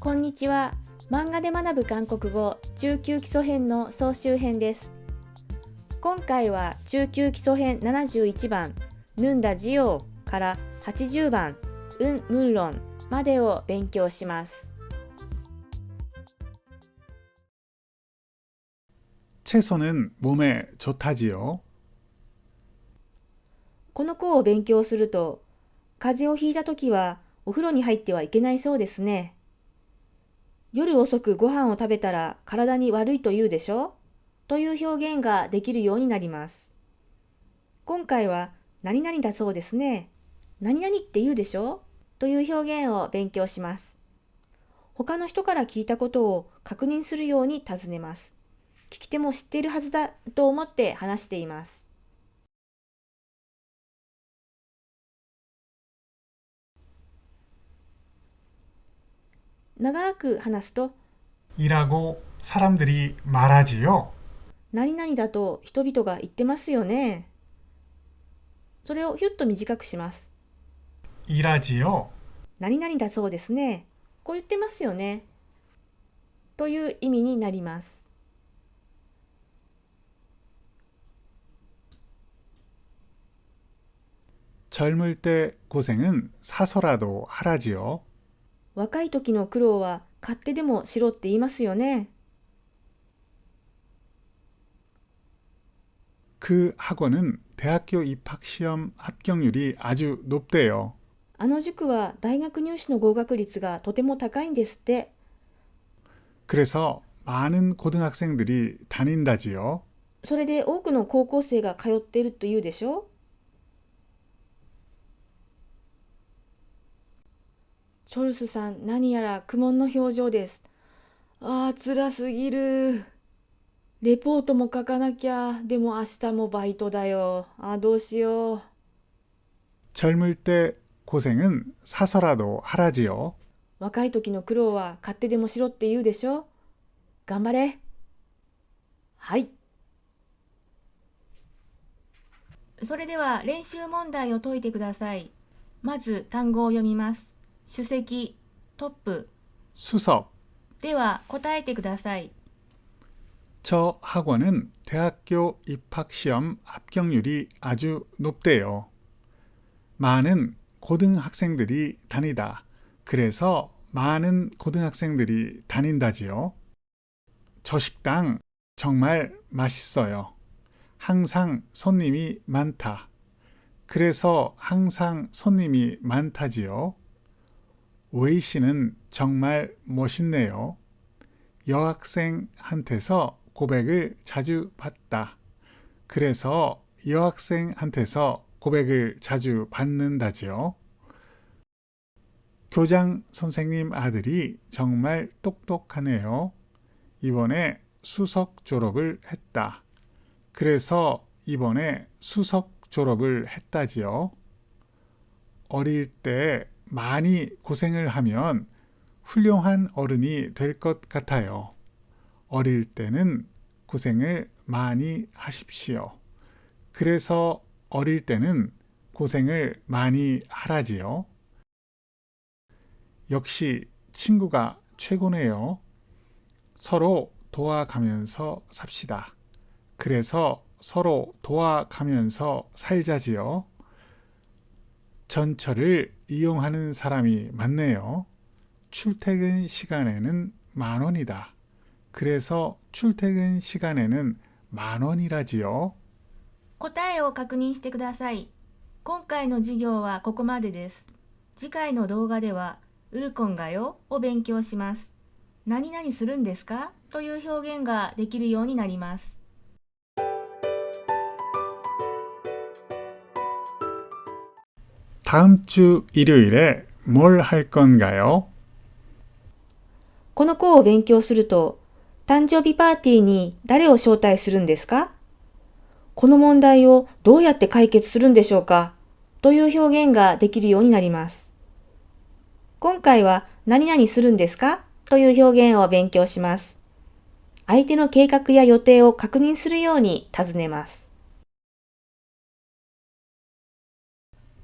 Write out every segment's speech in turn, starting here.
こんにちは。漫画で学ぶ韓国語中級基礎編の総集編です。今回は中級基礎編71番ヌンダジオーから80番ムンロンまでを勉強します。채소는 몸에 좋다지요. この項を勉強すると、風邪をひいたときはお風呂に入ってはいけないそうですね。夜遅くご飯を食べたら体に悪いと言うでしょという表現ができるようになります。今回は何々だそうですね。何々って言うでしょという表現を勉強します。他の人から聞いたことを確認するように尋ねます。聞き手も知っているはずだと思って話しています。長く話すと、이라고 사람들이 말하지요. 何々だと人々が言ってますよね。それをヒュッと短くします。일하지요. 何々だそうですね。こう言ってますよね。という意味になります。젊을 때 고생은 사서라도 하라지요. 若い時の苦労は買ってでもしろって言いますよね。그 학원은 대학교 입학시험 합격률이 아주 높대요. あの塾は大学入試の合格率がとても高いんですって。 그래서 많은 고등학생들이 다닌다지요. それで多くの高校生が通っていると言うでしょ。チョルスさん、何やら苦悶の表情です。辛すぎる。レポートも書かなきゃ。でも明日もバイトだよ。どうしよう。 젊을 때 고생은 사서라도 하라지요. 若い時の苦労は買ってでもしろって言うでしょ。頑張れ。はい。それでは練習問題を解いてください。まず単語を読みます。主席、トップ。 수석. では答えてください。 저 학원은 대학교 입학시험 합격률이 아주 높대요. 많은 고등학생들이 다니다. 그래서 많은 고등학생들이 다닌다지요. 저 식당 정말 맛있어요. 항상 손님이 많다. 그래서 항상 손님이 많다지요. 웨이 씨는 정말 멋있네요. 여학생한테서 고백을 자주 받다. 그래서 여학생한테서 고백을 자주 받는다지요. 교장 선생님 아들이 정말 똑똑하네요. 이번에 수석 졸업을 했다. 그래서 이번에 수석 졸업을 했다지요. 어릴 때 많이 고생을 하면 훌륭한 어른이 될 것 같아요. 어릴 때는 고생을 많이 하십시오. 그래서 어릴 때는 고생을 많이 하라지요. 역시 친구가 최고네요. 서로 도와가면서 삽시다. 그래서 서로 도와가면서 살자지요. 전철을 이용하는 사람이 많네요. 출퇴근 시간에는 10,000원이다. 그래서 출퇴근 시간에는 10,000원이라지요. 答えを確認してください。今回の授業はここまでです。次回の動画ではウルコンがよを勉強します。何々するんですかという表現ができるようになります。 다음 주 일요일에 뭘 할 건가요? この項を勉強すると、誕生日パーティーに誰を招待するんですか？この問題をどうやって解決するんでしょうか？という表現ができるようになります。今回は何々するんですか？という表現を勉強します。相手の計画や予定を確認するように尋ねます。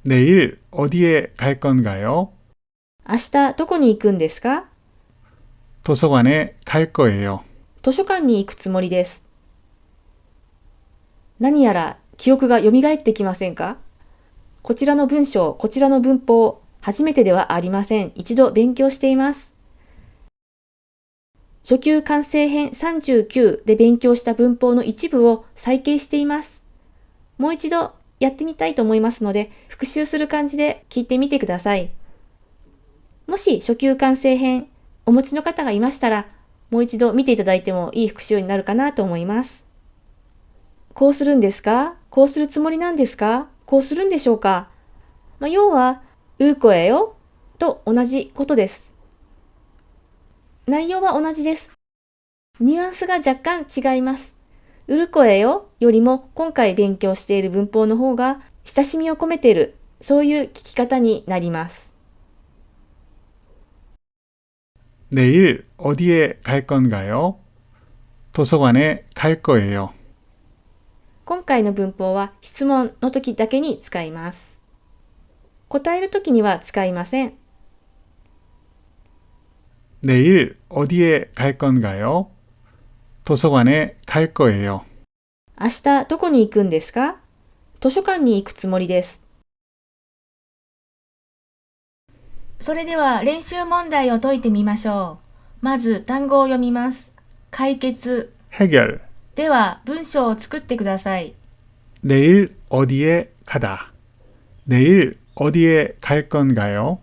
내일 어디에 갈 건가요? 明日どこに行くんですか？ 도서관에 갈 거예요. 図書館に行くつもりです。何やら記憶が蘇ってきませんか？こちらの文章、こちらの文法、初めてではありません。一度勉強しています。初級完成編39で勉強した文法の一部を再掲しています。もう一度やってみたいと思いますので、復習する感じで聞いてみてください。もし初級完成編お持ちの方がいましたら、もう一度見ていただいてもいい復習になるかなと思います。こうするんですか？こうするつもりなんですか？こうするんでしょうか？要は、うこえよと同じことです。内容は同じです。ニュアンスが若干違います。うるこえよよりも今回勉強している文法の方が親しみを込めている、そういう聞き方になります。내일 어디에 갈 건가요? 도서관에 갈 거예요. 今回の文法は質問の時だけに使います。答える時には使いません。내일 어디에 갈 건가요? 도서관에 갈 거예요. 明日どこに行くんですか？図書館に行くつもりです。それでは練習問題を解いてみましょう。まず単語を読みます。解決。해결. では文章を作ってください。 내일 어디에 가다. 내일 어디에 갈 건가요?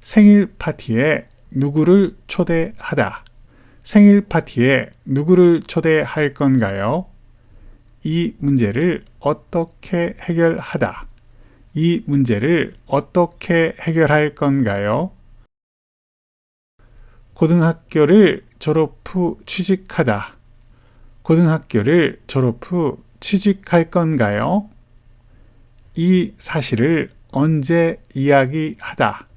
생일 파티에 누구를 초대하다. 생일 파티에 누구를 초대할 건가요? 이 문제를 어떻게 해결하다. 이 문제를 어떻게 해결할 건가요? 고등학교를 졸업 후 취직하다. 고등학교를 졸업 후 취직할 건가요? 이 사실을 언제 이야기하다.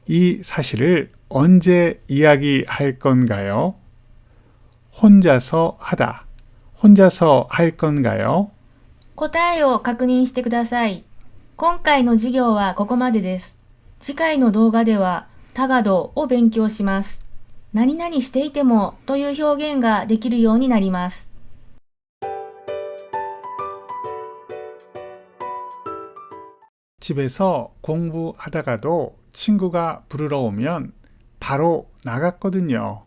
이 사실을 언제 이야기할 건가요? 혼자서 하다. 혼자서 할 건가요? 答えを確認してください。今回の授業はここまでです。次回の動画ではタガドを勉強します。何々していてもという表現ができるようになります。 집에서 공부하다가도 친구가 부르러 오면 바로 나갔거든요.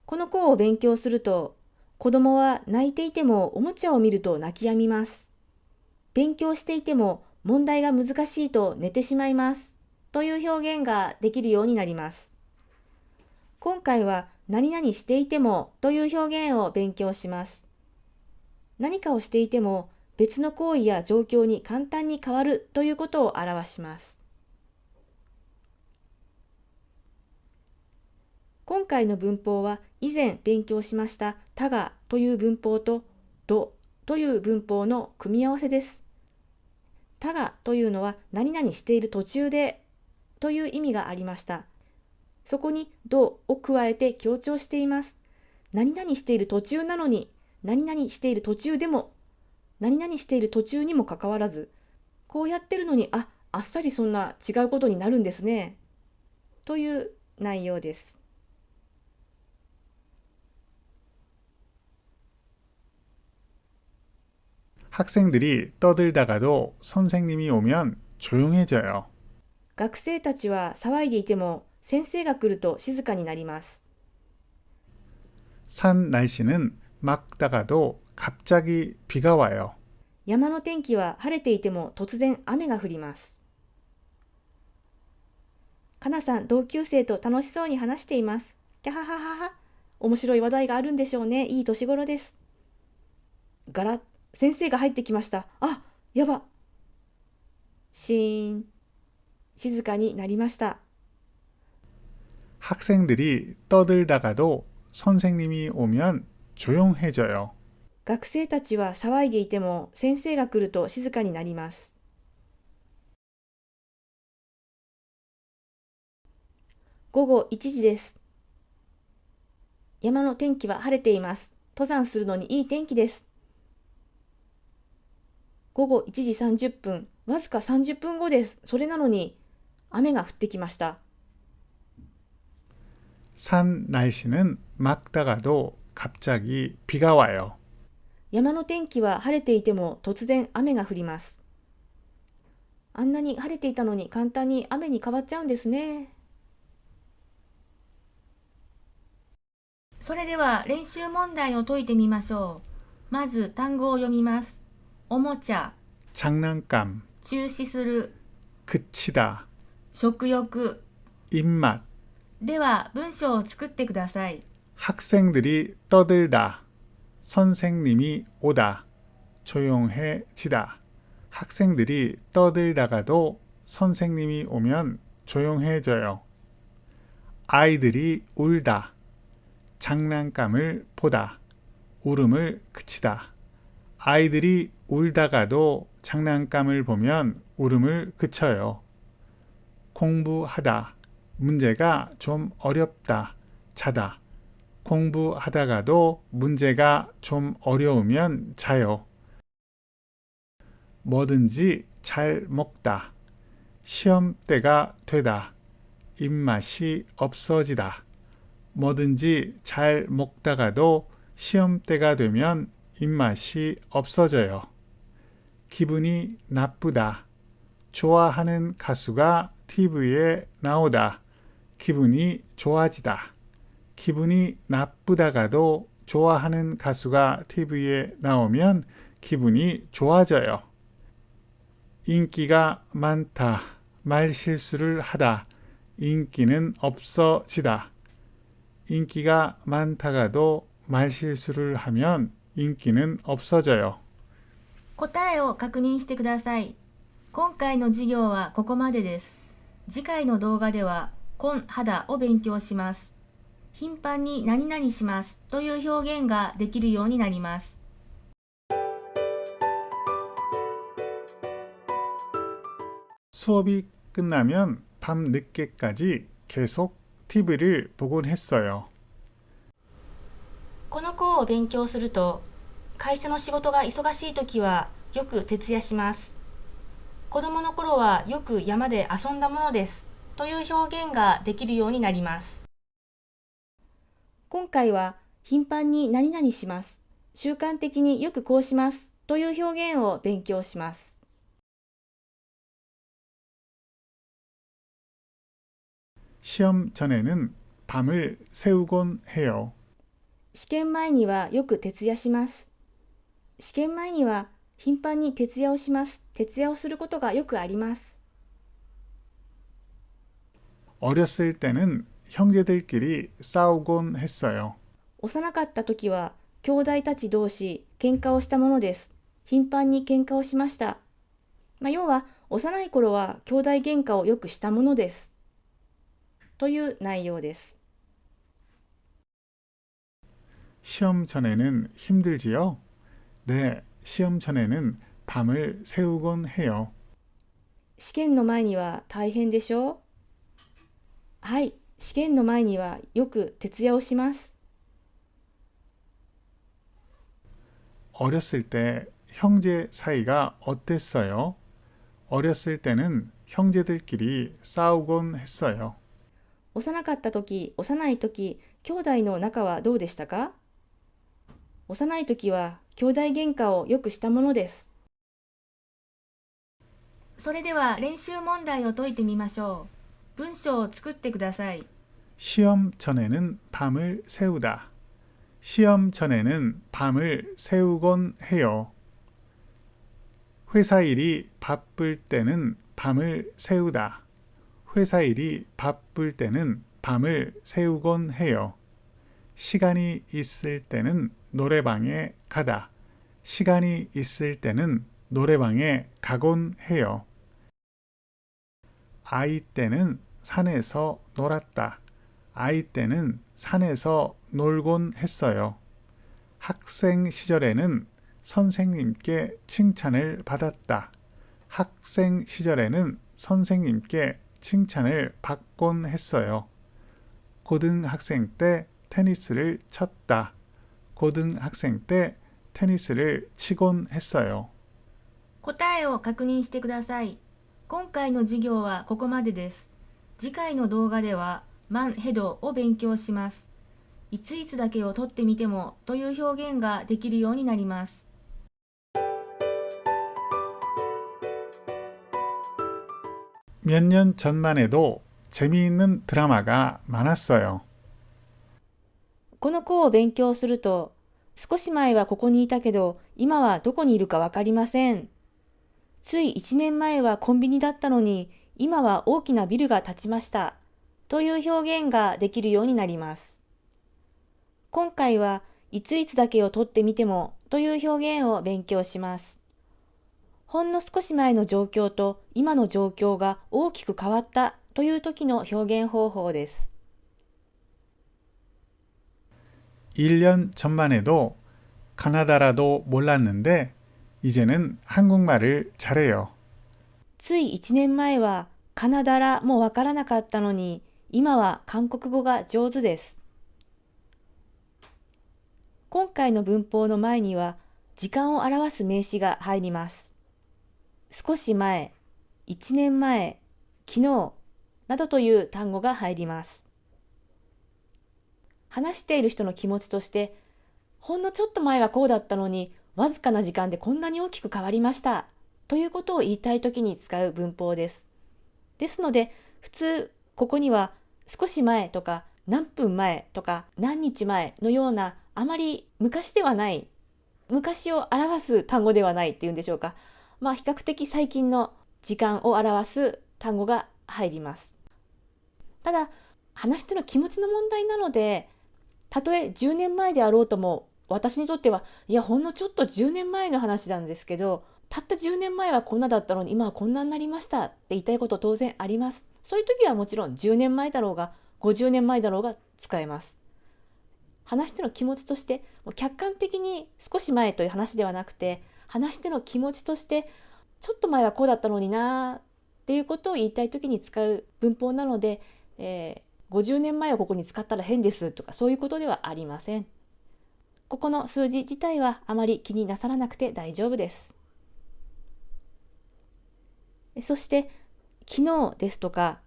この子を勉強すると、子供は泣いていてもおもちゃを見ると泣き止みます。勉強していても問題が難しいと寝てしまいます。という表現ができるようになります。今回は何々していてもという表現を勉強します。何かをしていても別の行為や状況に簡単に変わるということを表します。今回の文法は以前勉強しましたたがという文法とどという文法の組み合わせです。たがというのは何々している途中でという意味がありました。そこにどを加えて強調しています。何々している途中なのに、何々している途中でも、何々している途中にもかかわらず、こうやってるのに、あっさりそんな違うことになるんですね。という内容です。학생들이 떠들다가도 선생님이 오면 조용해져요. 学生たちは騒いでいても先生が来ると静かになります。 산 날씨는 맑다가도 갑자기 비가 와요. 山の天気は晴れていても突然雨が降ります。かなさん、同級生と楽しそうに話しています。キャハハハハ。面白い話題があるんでしょうね。いい年頃です。ガラッ、先生が入ってきました。あ、やば。シーン。静かになりました。 학생들이 떠들다가도 선생님이 오면 조용해져요. 学生たちは騒いでいても先生が来ると静かになります。午後1時です。山の天気は晴れています。登山するのにいい天気です。午後1時30分、わずか30分後です。それなのに雨が降ってきました。산 날씨는 맑다가도 갑자기 비가 와요. 山の天気は晴れていても突然雨が降ります。あんなに晴れていたのに簡単に雨に変わっちゃうんですね。それでは練習問題を解いてみましょう。まず単語を読みます。おもちゃ、 장난감, 中止する、 그치다, 食欲。 입맛, では文章を作ってください。 학생들이 떠들다, 선생님이 오다, 조용해지다. 학생들이 떠들다가도 선생님이 오면 조용해져요. 아이들이 울다, 장난감을 보다, 울음을 그치다. 아이들이 울다가도 장난감을 보면 울음을 그쳐요. 공부하다, 문제가 좀 어렵다, 자다. 공부하다가도 문제가 좀 어려우면 자요. 뭐든지 잘 먹다, 시험 때가 되다, 입맛이 없어지다. 뭐든지 잘 먹다가도 시험 때가 되면 입맛이 없어져요. 기분이 나쁘다, 좋아하는 가수가 TV에 나오다. 기분이 좋아지다. 기분이 나쁘다가도 좋아하는 가수가 TV에 나오면 기분이 좋아져요. 인기가 많다, 말실수를 하다. 인기는 없어지다. 인기가 많다가도 말실수를 하면 인기는 없어져요. 答えを確認してください。今回の授業はここまでです。次回の動画では、今肌を勉強します。頻繁に何々しますという表現ができるようになります。 수업이 끝나면 밤 늦게까지 계속 TV를 보곤 했어요. この項を勉強すると、会社の仕事が忙しいときはよく徹夜します。子供の頃はよく山で遊んだものですという表現ができるようになります。今回は頻繁に何々します、習慣的によくこうしますという表現を勉強します。 시험 전에는 밤을 새우곤 해요. 試験前にはよく徹夜します。試験前には頻繁に徹夜をします。徹夜をすることがよくあります。 어렸을 때는 형제들끼리 싸우곤 했어요. 幼かった時は兄弟たち同士喧嘩をしたものです。頻繁に喧嘩をしました。要は幼い頃は兄弟喧嘩をよくしたものです。という内容です。 시험 전에는 힘들지요? 네, 시험 전에는 밤을 새우곤 해요. 試験の前には大変でしょう？はい、試験の前にはよく徹夜をします。 어렸을 때 형제 사이가 어땠어요? 어렸을 때는 형제들끼리 싸우곤 했어요. 幼かった時、幼い時、兄弟の仲はどうでしたか？幼い時は兄弟喧嘩をよくしたものです。それでは練習問題を解いてみましょう。文章を作ってください。 시험 전에는 밤을 새우다. 시험 전에는 밤을 새우곤 해요. 회사 일이 바쁠 때는 밤을 새우다. 회사 일이 바쁠 때는 밤을 새우곤 해요. 시간이 있을 때는 노래방에 가다. 시간이 있을 때는 노래방에 가곤 해요. 아이 때는 산에서 놀았다. 아이 때는 산에서 놀곤 했어요. 학생 시절에는 선생님께 칭찬을 받았다. 학생 시절에는 선생님께 칭찬을 받곤 했어요. 고등학생 때 테니스를 쳤다. 고등학생 때 테니스를 치곤 했어요. 答えを確認してください。今回の授業はここまでです。次回の動画では만ヘドを勉強します。いついつだけを取ってみてもという表現ができるようになります。몇 년 전만 해도 재미있는 드라마가 많았어요. この項を勉強すると、少し前はここにいたけど、今はどこにいるかわかりません。つい1年前はコンビニだったのに、今は大きなビルが建ちました。という表現ができるようになります。今回はいついつだけを取ってみてもという表現を勉強します。ほんの少し前の状況と今の状況が大きく変わったという時の表現方法です。1년 전만 해도 가나다라도 몰랐는데 이제는 한국말을 잘해요. つい1年前はカナダラもわからなかったのに、今は韓国語が上手です。今回の文法の前には時間を表す名詞が入ります。少し前、1年前、昨日などという単語が入ります。話している人の気持ちとして、ほんのちょっと前はこうだったのに、わずかな時間でこんなに大きく変わりましたということを言いたいときに使う文法です。ですので、普通ここには少し前とか何分前とか何日前のようなあまり昔ではない、昔を表す単語ではないっていうんでしょうか。比較的最近の時間を表す単語が入ります。ただ、話し手の気持ちの問題なので、たとえ10年前であろうとも、私にとっては、いや、ほんのちょっと10年前の話なんですけど、たった10年前はこんなだったのに今はこんなになりましたって言いたいこと当然あります。そういう時はもちろん10年前だろうが50年前だろうが使えます。話し手の気持ちとして、客観的に少し前という話ではなくて、話し手の気持ちとして、ちょっと前はこうだったのになっていうことを言いたい時に使う文法なので、50年前をここに使ったら変ですとかそういうことではありません。ここの数字自体はあまり気になさらなくて大丈夫です。そして昨日ですとか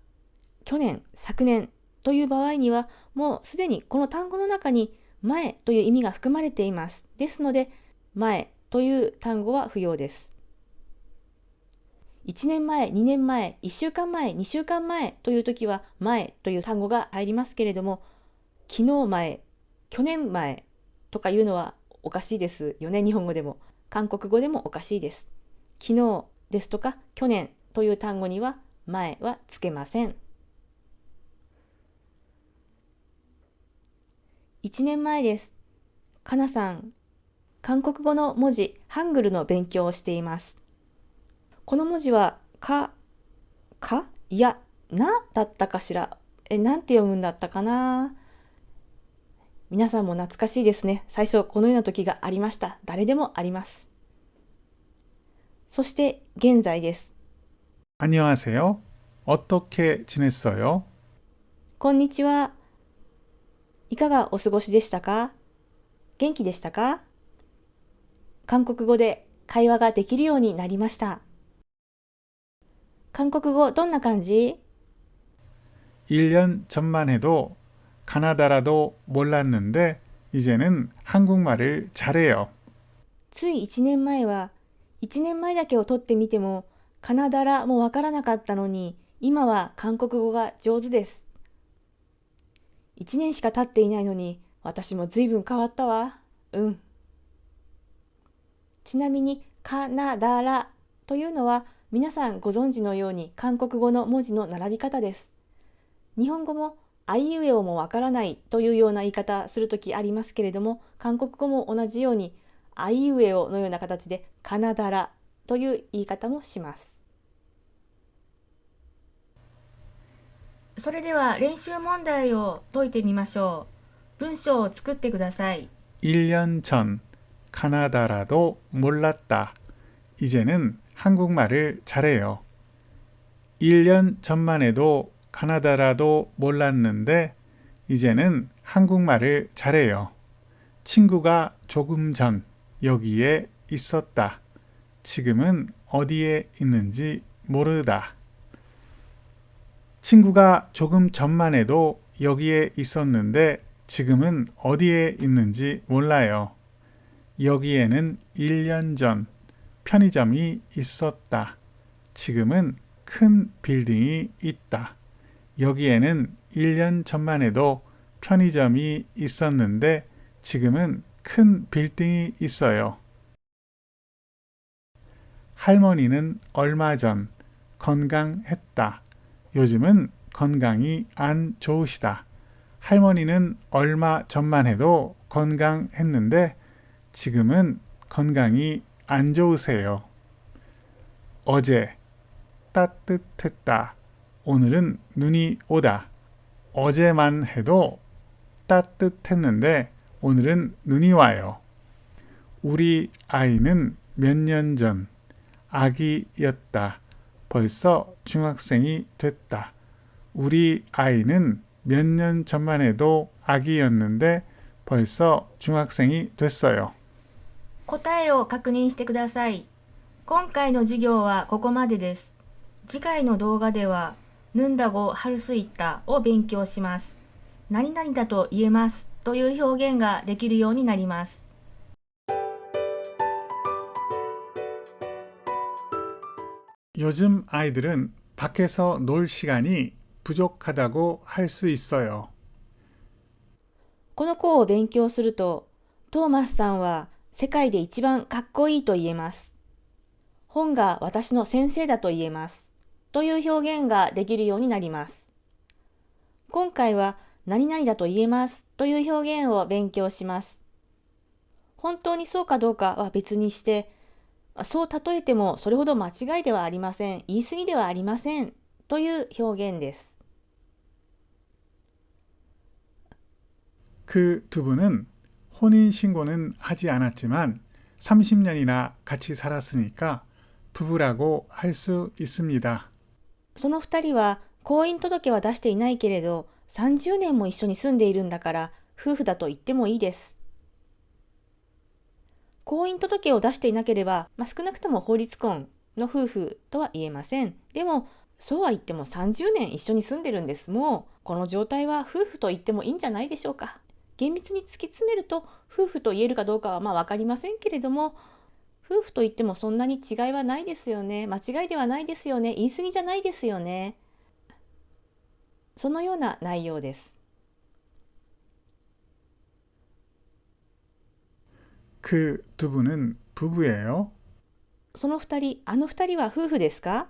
去年、昨年という場合にはもうすでにこの単語の中に前という意味が含まれています。ですので前という単語は不要です。1年前、2年前、1週間前、2週間前という時は前という単語が入りますけれども、昨日前、去年前とかいうのはおかしいですよね。日本語でも韓国語でもおかしいです。昨日ですとか去年という単語には前はつけません。1年前です。かなさん、韓国語の文字、ハングルの勉強をしています。この文字はか、いや、なだったかしら。なんて読むんだったかな。皆さんも懐かしいですね。最初このような時がありました。誰でもあります。そして現在です。안녕하세요. 어떻게 지냈어요? こんにちは。いかがお過ごしでしたか？元気でしたか？韓国語で会話ができるようになりました。韓国語どんな感じ？ 1년 전만 해도 가나다라도 몰랐는데 이제는 한국말을 잘해요. つい1年前は1年前だけを取ってみてもカナダラもわからなかったのに今は韓国語が上手です。1年しか経っていないのに私もずいぶん変わったわ。ちなみにカナダラというのは皆さんご存知のように韓国語の文字の並び方です。日本語もあいうえおもわからないというような言い方するときありますけれども、韓国語も同じようにあいうえおのような形でカナダラという言い方もします。それでは練習問題を解いてみましょう。文章を作ってください。 1년 전 가나다라도 몰랐다. 이제는 한국말을 잘해요. 1년 전만 해도 가나다라도 몰랐는데 이제는 한국말을 잘해요. 친구가 조금 전 여기에 있었다. 지금은 어디에 있는지 모르다. 친구가 조금 전만 해도 여기에 있었는데 지금은 어디에 있는지 몰라요. 여기에는 1년 전 편의점이 있었다. 지금은 큰 빌딩이 있다. 여기에는 1년 전만 해도 편의점이 있었는데 지금은 큰 빌딩이 있어요. 할머니는 얼마 전 건강했다. 요즘은 건강이 안 좋으시다. 할머니는 얼마 전만 해도 건강했는데 지금은 건강이 안 좋으세요. 어제 따뜻했다. 오늘은 눈이 오다. 어제만 해도 따뜻했는데 오늘은 눈이 와요. 우리 아이는 몇 년 전 아기였다. 벌써 중학생이 됐다. 우리 아이는 몇 년 전만 해도 아기였는데 벌써 중학생이 됐어요. 答えを確認してください。今回の授業はここまでです。次回の動画では、ヌンダゴハルスイッタを勉強します。何々だと言えますという表現ができるようになります。 요즘 아이들은 밖에서 놀 시간이 부족하다고 할 수 있어요. この項を勉強すると、トーマスさんは世界で一番かっこいいと言えます。本が私の先生だと言えます。という表現ができるようになります。今回は何々だと言えますという表現を勉強します。本当にそうかどうかは別にして、そう例えてもそれほど間違いではありません。言い過ぎではありません。という表現です。 그 두 분은 혼인신고는 하지 않았지만 30년이나 같이 살았으니까 부부라고 할 수 있습니다. その二人は婚姻届は出していないけれど、30年も一緒に住んでいるんだから夫婦だと言ってもいいです。婚姻届を出していなければ、少なくとも法律婚の夫婦とは言えません。でも、そうは言っても30年一緒に住んでるんです。もう、この状態は夫婦と言ってもいいんじゃないでしょうか。厳密に突き詰めると、夫婦と言えるかどうかはわかりませんけれども、夫婦と言ってもそんなに違いはないですよね。間違いではないですよね。言い過ぎじゃないですよね。そのような内容です。 그 두 분은 부부예요? その二人、あの二人は夫婦ですか？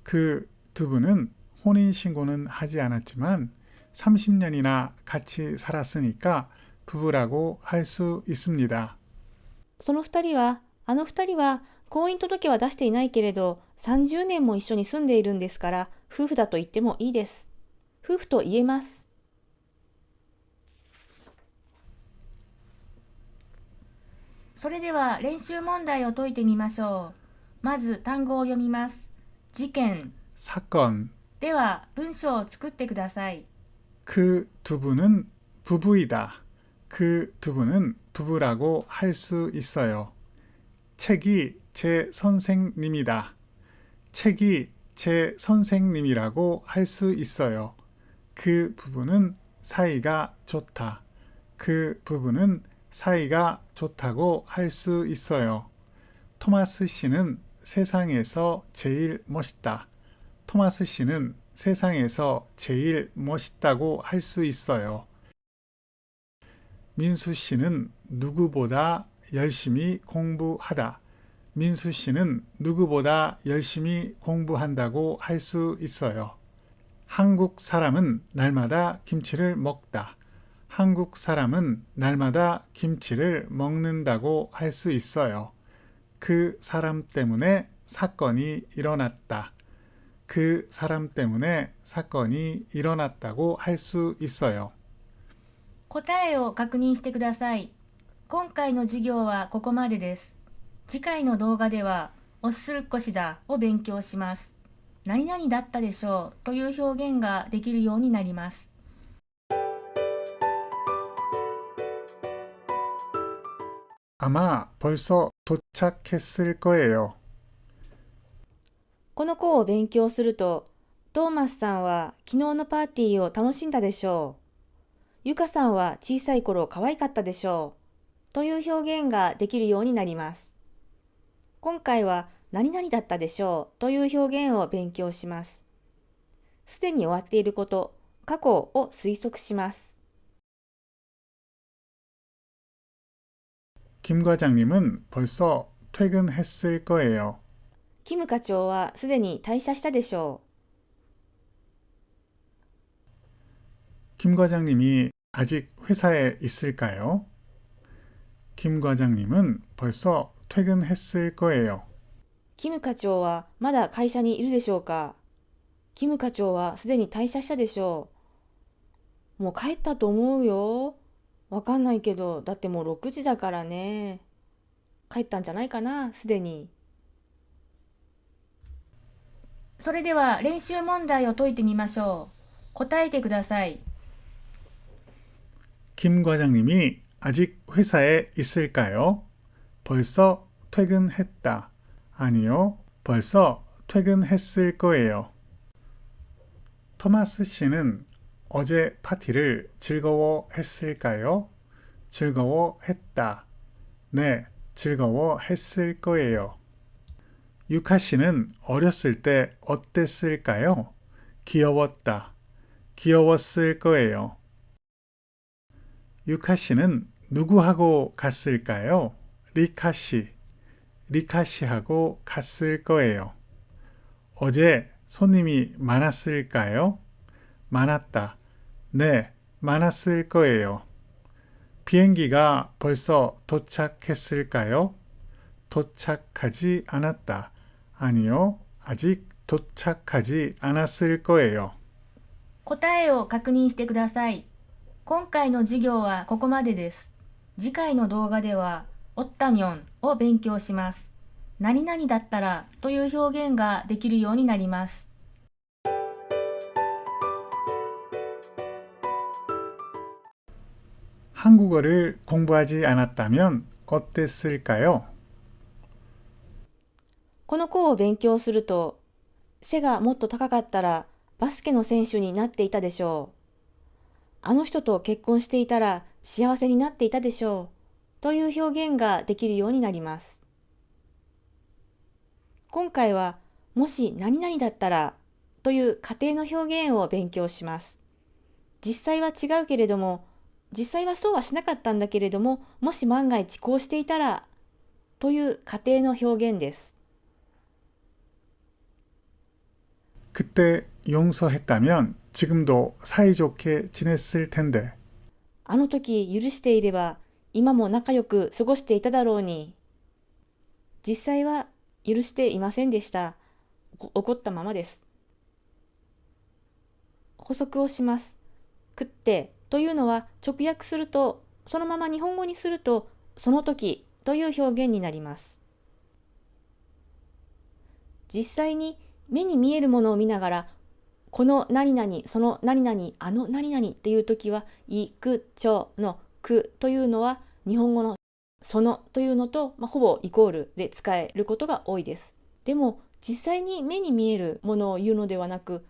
그 두 분은 혼인신고는 하지 않았지만 30년이나 같이 살았으니까 부부라고 할 수 있습니다. その二人は、あの二人は婚姻届は出していないけれど、30年も一緒に住んでいるんですから、夫婦だと言ってもいいです。夫婦と言えます。それでは練習問題を解いてみましょう。まず単語を読みます。事件。사건. では文章を作ってください。 그 두 분은 부부이다. 그 두 분은 부부라고 할 수 있어요. 책이 제 선생님이다. 책이 제 선생님이라고 할 수 있어요. 그 부부는 사이가 좋다. 그 부부는 사이가 좋다고 할 수 있어요. 토마스 씨는 세상에서 제일 멋있다. 토마스 씨는 세상에서 제일 멋있다고 할 수 있어요. 민수 씨는 누구보다 열심히 공부하다. 민수 씨는 누구보다 열심히 공부한다고 할 수 있어요. 한국 사람은 날마다 김치를 먹다. 한국 사람은 날마다 김치를 먹는다고 할 수 있어요. 그 사람 때문에 사건이 일어났다. 그 사람 때문에 사건이 일어났다고 할 수 있어요. 答えを確認してください。今回の授業はここまでです。次回の動画では、おっするっこしだを勉強します。何々だったでしょうという表現ができるようになります。 아마 벌써 도착했을 거예요. この項を勉強すると、トーマスさんは昨日のパーティーを楽しんだでしょう。ゆかさんは小さい頃可愛かったでしょう。という表現ができるようになります。今回は何々だったでしょうという表現を勉強します。すでに終わっていること、過去を推測します。김 과장님은 벌써 퇴근했을 거예요. キム課長はすでに退社したでしょう。 김 과장님이 아직 회사에 있을까요? 김 과장님은 벌써 퇴근했을 거예요. キム課長はまだ会社にいるでしょうか。キム課長はすでに退社したでしょう。もう帰ったと思うよ。わかんないけど、だってもう6時だからね。帰ったんじゃないかな、すでに。それでは練習問題を解いてみましょう。答えてください。 김 과장님이 아직 회사에 있을까요? 벌써 퇴근했다. 아니요, 벌써 퇴근했을 거예요. 토마스 씨는 어제 파티를 즐거워했을까요? 즐거워했다. 네, 즐거워했을 거예요. 유카 씨는 어렸을 때 어땠을까요? 귀여웠다. 귀여웠을 거예요. 유카 씨는 누구하고 갔을까요? 리카 씨. 리카 씨하고 갔을 거예요. 어제 손님이 많았을까요? 많았다. 네, 많았을 거예요. 비행기가 벌써 도착했을까요? 도착하지 않았다. 아니요, 아직 도착하지 않았을 거예요. 答えを確認してください。今回の授業はここまでです。次回の動画では、オッタミョンを勉強します。何々だったらという表現ができるようになります。한국어를 공부하지 않았다면 어땠을까요? この項を勉強すると、背がもっと高かったらバスケの選手になっていたでしょう。あの人と結婚していたら幸せになっていたでしょう。という表現ができるようになります。今回は、もし何々だったらという仮定の表現を勉強します。実際は違うけれども、実際はそうはしなかったんだけれども、もし万が一こうしていたらという仮定の表現です。그때 용서했다면 지금도 사이좋게 지냈을 텐데. あの時許していれば今も仲良く過ごしていただろうに。実際は許していませんでした。怒ったままです。補足をします。くってというのは直訳すると、そのまま日本語にすると、その時という表現になります。実際に目に見えるものを見ながら、この何々、その何々、あの何々っていう時は、いくちょのくというのは日本語のそのというのと、ほぼイコールで使えることが多いです。でも実際に目に見えるものを言うのではなく、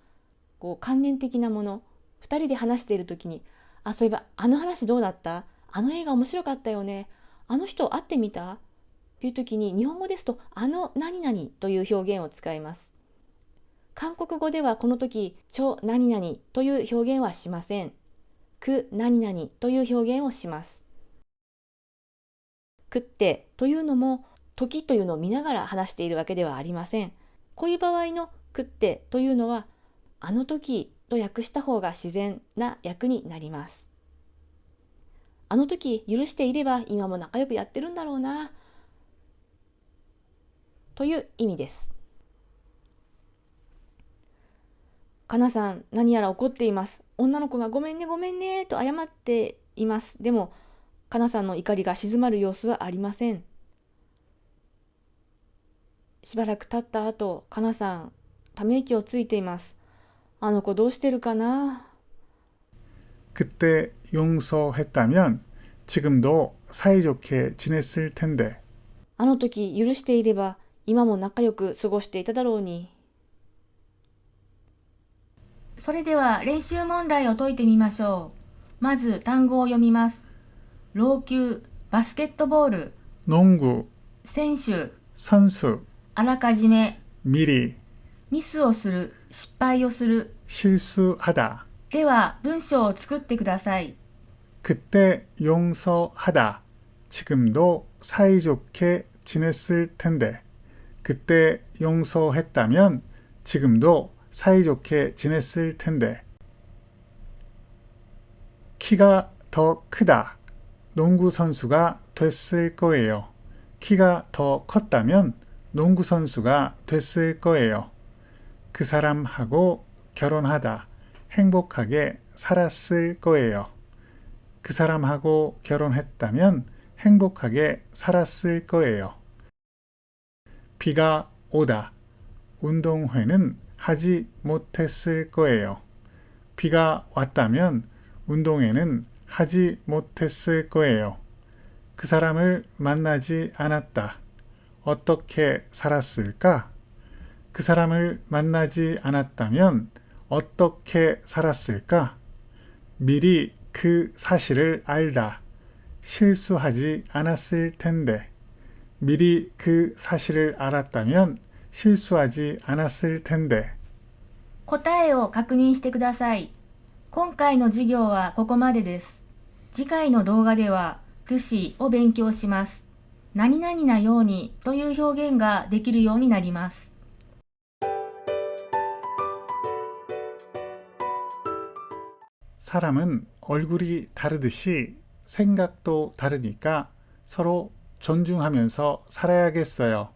関連的なもの、2人で話している時に、そういえばあの話どうだった？あの映画面白かったよね。あの人会ってみた？っていう時に日本語ですと、あの何々という表現を使います。韓国語ではこの時、ちょ何々という表現はしません。く何々という表現をします。くってというのも、時というのを見ながら話しているわけではありません。こういう場合のくってというのは、あの時と訳した方が自然な訳になります。あの時許していれば今も仲良くやってるんだろうな、という意味です。かなさん、何やら怒っています。女の子がごめんねごめんねと謝っています。でも、かなさんの怒りが静まる様子はありません。しばらく経った後、かなさん、ため息をついています。あの子どうしてるかな。그때 용서했다면 지금도 사이좋게 지냈을 텐데. あの時許していれば今も仲良く過ごしていただろうに。それでは練習問題を解いてみましょう。まず単語を読みます。老朽、バスケットボール、 농구, 選手、 선수, あらかじめ、 미리, ミスをする、失敗をする。 실수하다. では文章を作ってください。 그때 용서하다. 지금도 사이좋게 지냈을 텐데. 그때 용서했다면 지금도 사이좋게 지냈을 텐데. 키가 더 크다. 농구 선수가 됐을 거예요. 키가 더 컸다면 농구 선수가 됐을 거예요. 그 사람하고 결혼하다. 행복하게 살았을 거예요. 그 사람하고 결혼했다면 행복하게 살았을 거예요. 비가 오다. 운동회는 하지 못했을 거예요. 비가 왔다면 운동회는 하지 못했을 거예요. 그 사람을 만나지 않았다. 어떻게 살았을까? 그 사람을 만나지 않았다면 어떻게 살았을까? 미리 그 사실을 알다. 실수하지 않았을 텐데. 미리 그 사실을 알았다면 실수하지 않았을 텐데. 答えを確認してください。今回の授業はここまでです。次回の動画では、to を勉強します。何々なようにという表現ができるようになります。 사람은 얼굴이 다르듯이 생각도 다르니까 서로 존중하면서 살아야겠어요.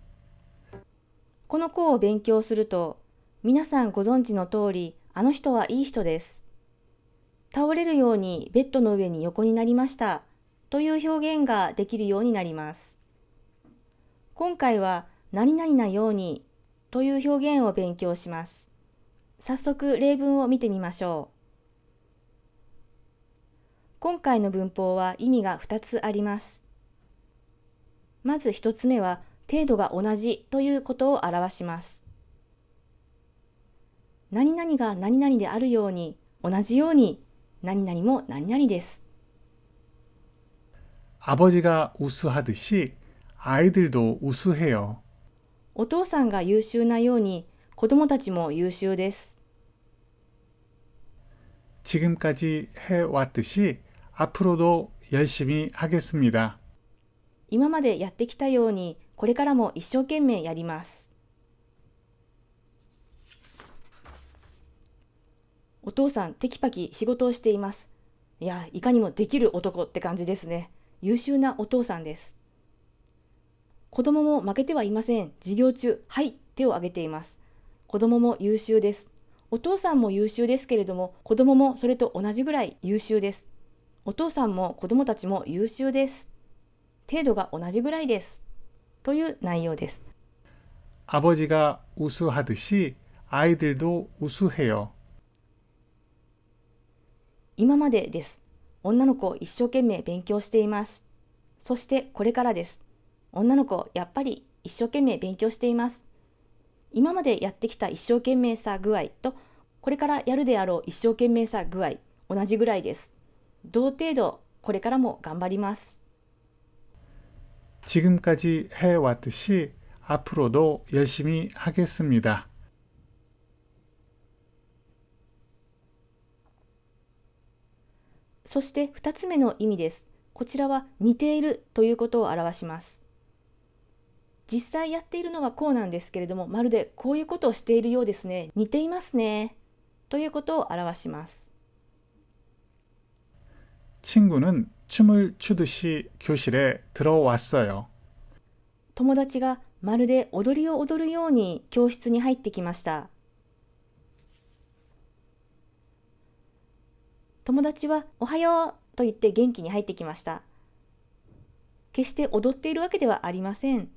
この項を勉強すると、皆さんご存知の通り、あの人はいい人です。倒れるようにベッドの上に横になりましたという表現ができるようになります。今回は何々なようにという表現を勉強します。早速例文を見てみましょう。今回の文法は意味が2つあります。まず1つ目は程度が同じということを表します。何々が何々であるように、同じように何々も何々です。 아버지가 우수하듯이 아이들도 우수해요. お父さんが優秀なように子供たちも優秀です。 지금까지 해왔듯이 앞으로도 열심히 하겠습니다. 今までやってきたようにこれからも一生懸命やります。お父さんテキパキ仕事をしています。いや、いかにもできる男って感じですね。優秀なお父さんです。子供も負けてはいません。授業中、はい、手を挙げています。子供も優秀です。お父さんも優秀ですけれども、子供もそれと同じぐらい優秀です。お父さんも子供たちも優秀です。程度が同じぐらいです。という内容です。 아버지가 우수하듯이 아이들도 우수해요. 今までです。女の子一生懸命勉強しています。そしてこれからです。女の子やっぱり一生懸命勉強しています。今までやってきた一生懸命さ具合とこれからやるであろう一生懸命さ具合同じぐらいです。同程度これからも頑張ります。 지금까지 해왔듯이 앞으로도 열심히 하겠습니다. そして2つ目の意味です。こちらは似ているということを表します。実際やっているのはこうなんですけれども、まるでこういうことをしているようですね。似ていますね。ということを表します。 친구는 춤을 추듯이 교실에 들어왔어요. 友達がまるで踊りを踊るように教室に入ってきました。友達はおはようと言って元気に入ってきました。決して踊っているわけではありません。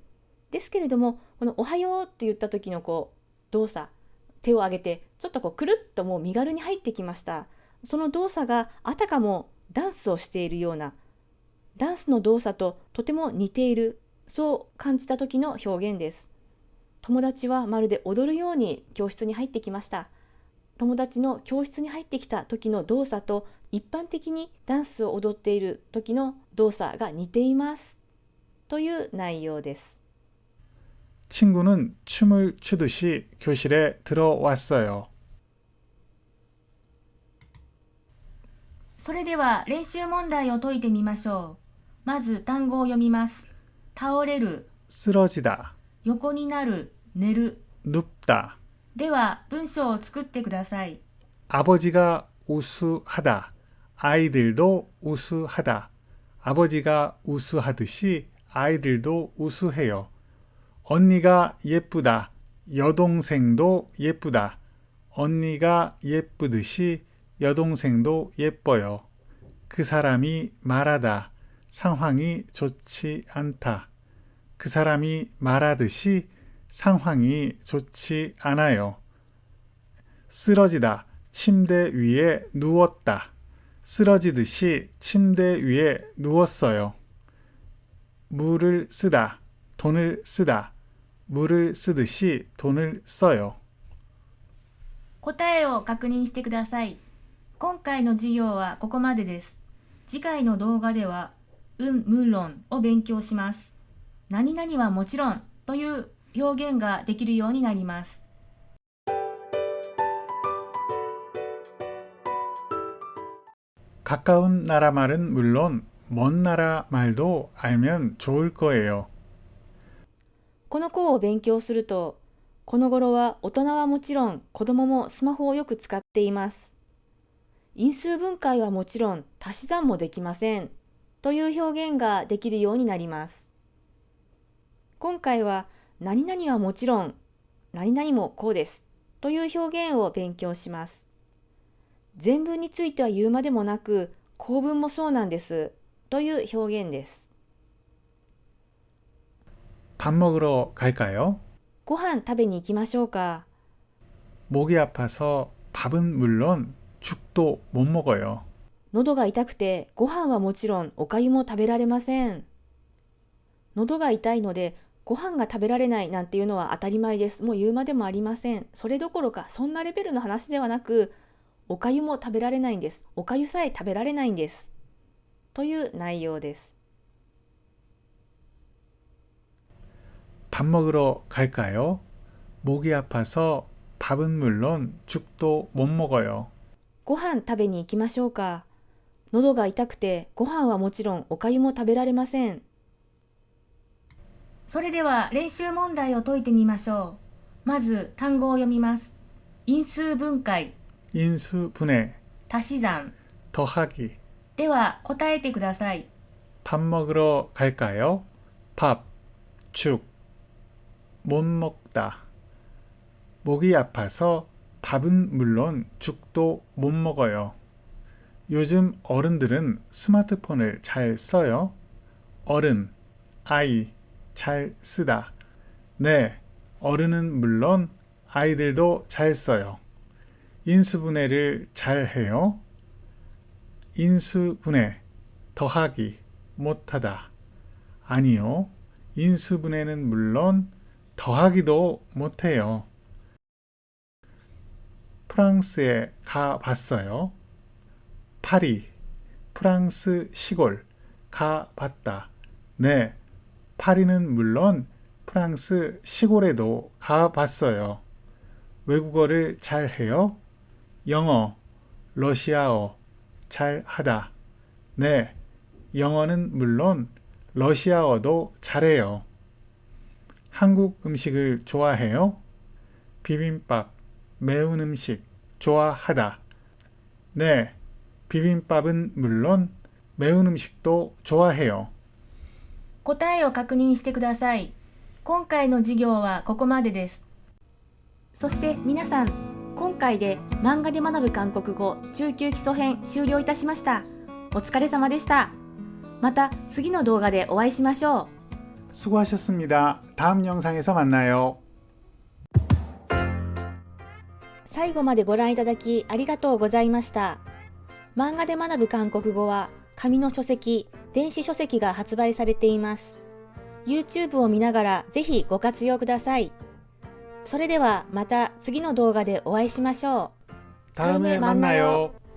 ですけれども、このおはようと言った時の動作、手を挙げてちょっとくるっともう身軽に入ってきました。その動作があたかもダンスをしているような、ダンスの動作ととても似ている、そう感じた時の表現です。友達はまるで踊るように教室に入ってきました。友達の教室に入ってきた時の動作と一般的にダンスを踊っている時の動作が似ていますという内容です。 친구는 춤을 추듯이 교실에 들어왔어요. それでは練習問題を解いてみましょう。まず単語を読みます。倒れる、 쓰러지다, 横になる、寝る。 눕다. では文章を作ってください。 아버지가 우수하다. 아이들도 우수하다. 아버지가 우수하듯이 아이들도 우수해요. 언니가 예쁘다. 여동생도 예쁘다. 언니가 예쁘듯이 여동생도 예뻐요. 그 사람이 말하다. 상황이 좋지 않다. 그 사람이 말하듯이 상황이 좋지 않아요. 쓰러지다. 침대 위에 누웠다. 쓰러지듯이 침대 위에 누웠어요. 물을 쓰다. 돈을 쓰다. 물을 쓰듯이 돈을 써요. 答えを確認してください。今回の授業はここまでです。次回の動画では、물론を勉強します。何々はもちろんという表現ができるようになります。 가까운 나라 말은 물론 먼 나라 말도 알면 좋을 거예요. この項を勉強すると、この頃は大人はもちろん子供もスマホをよく使っています。因数分解はもちろん足し算もできませんという表現ができるようになります。今回は何々はもちろん何々もこうですという表現を勉強します。全文については言うまでもなく構文もそうなんですという表現です。 밥 먹으러 갈까요? ご飯食べに行きましょうか。 목이 아파서 밥은 물론 죽도 못 먹어요. 喉が痛くてご飯はもちろんおかゆも食べられません。喉が痛いのでご飯が食べられないなんていうのは当たり前です。もう言うまでもありません。それどころかそんなレベルの話ではなく、おかゆも食べられないんです。おかゆさえ食べられないんです。という内容です。 밥 먹으러 갈까요? 목이 아파서 밥은 물론 죽도 못 먹어요. ご飯食べに行きましょうか。喉が痛くてご飯はもちろんおかゆも食べられません。それでは練習問題を解いてみましょう。まず単語を読みます。因数分解、 인수분해, 足し算。 더하기. では答えてください。 밥 먹으러 갈까요? 밥, 죽. 못 먹다. 목이 아파서 밥은 물론 죽도 못 먹어요. 요즘 어른들은 스마트폰을 잘 써요. 어른, 아이, 잘 쓰다. 네, 어른은 물론 아이들도 잘 써요. 인수분해를 잘 해요. 인수분해, 더하기, 못하다. 아니요, 인수분해는 물론 더하기도 못해요. 프랑스에 가봤어요. 파리, 프랑스 시골, 가봤다. 네, 파리는 물론 프랑스 시골에도 가봤어요. 외국어를 잘 해요? 영어, 러시아어, 잘 하다. 네, 영어는 물론 러시아어도 잘해요. 한국 음식을 좋아해요? 비빔밥, 매운 음식 좋아하다. 네, 비빔밥은 물론 매운 음식도 좋아해요. 答えを確認してください。今回の授業はここまでです。そして皆さん、今回で漫画で学ぶ韓国語中級基礎編終了いたしました。お疲れ様でした。また次の動画でお会いしましょう。 수고하셨습니다. 다음 영상에서 만나요. 最後までご覧いただきありがとうございました。漫画で学ぶ韓国語は紙の書籍、電子書籍が発売されています。YouTube を見ながらぜひご活用ください。それではまた次の動画でお会いしましょう。 다음에 다음에 만나요. 만나요.